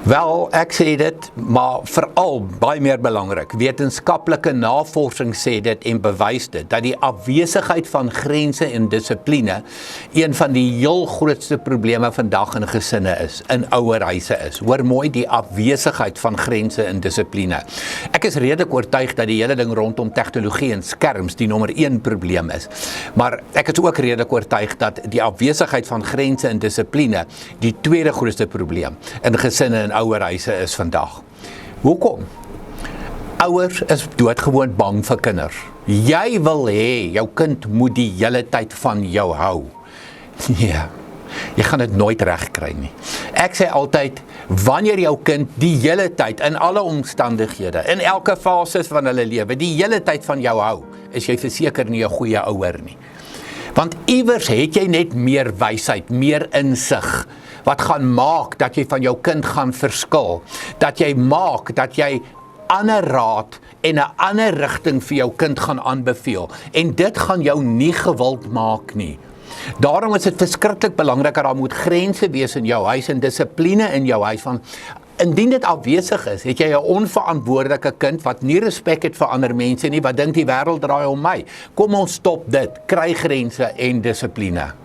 Wel, ek sê dit, maar veral baie meer belangrik. Wetenskaplike navorsing sê dit en bewys dit, dat die afwesigheid van grense en dissipline een van die heel grootste probleme vandag in gesinne is, in ouerhuise is. Hoor mooi, die afwesigheid van grense en dissipline. Ek is redelik oortuig dat die hele ding rondom tegnologie en skerms die nommer 1 probleem is. Maar ek is ook redelik oortuig dat die afwesigheid van grense en dissipline die tweede grootste probleem in gesinne en ouerhuise is vandag. Hoekom? Ouers is doodgewoon bang vir kinders. Jy wil hê jou kind moet die hele tyd van jou hou. Ja, jy gaan dit nooit reg kry nie. Ek sê altyd, wanneer jou kind die hele tyd, in alle omstandighede, in elke fase van hulle lewe, die hele tyd van jou hou, is jy verseker nie 'n goeie ouer nie. Want iewers het jy net meer wysheid, meer insig, wat gaan maak dat jy van jou kind gaan verskil, dat jy maak dat jy ander raad en 'n ander rigting vir jou kind gaan aanbeveel, en dit gaan jou nie gewild maak nie. Daarom is dit verskriklik belangrik dat daar moet grense wees in jou huis en dissipline in jou huis, van indien dit afwesig is, het jy 'n onverantwoordelike kind wat nie respek het vir ander mense nie, wat dink die wêreld draai om my. Kom ons stop dit, kry grense en dissipline.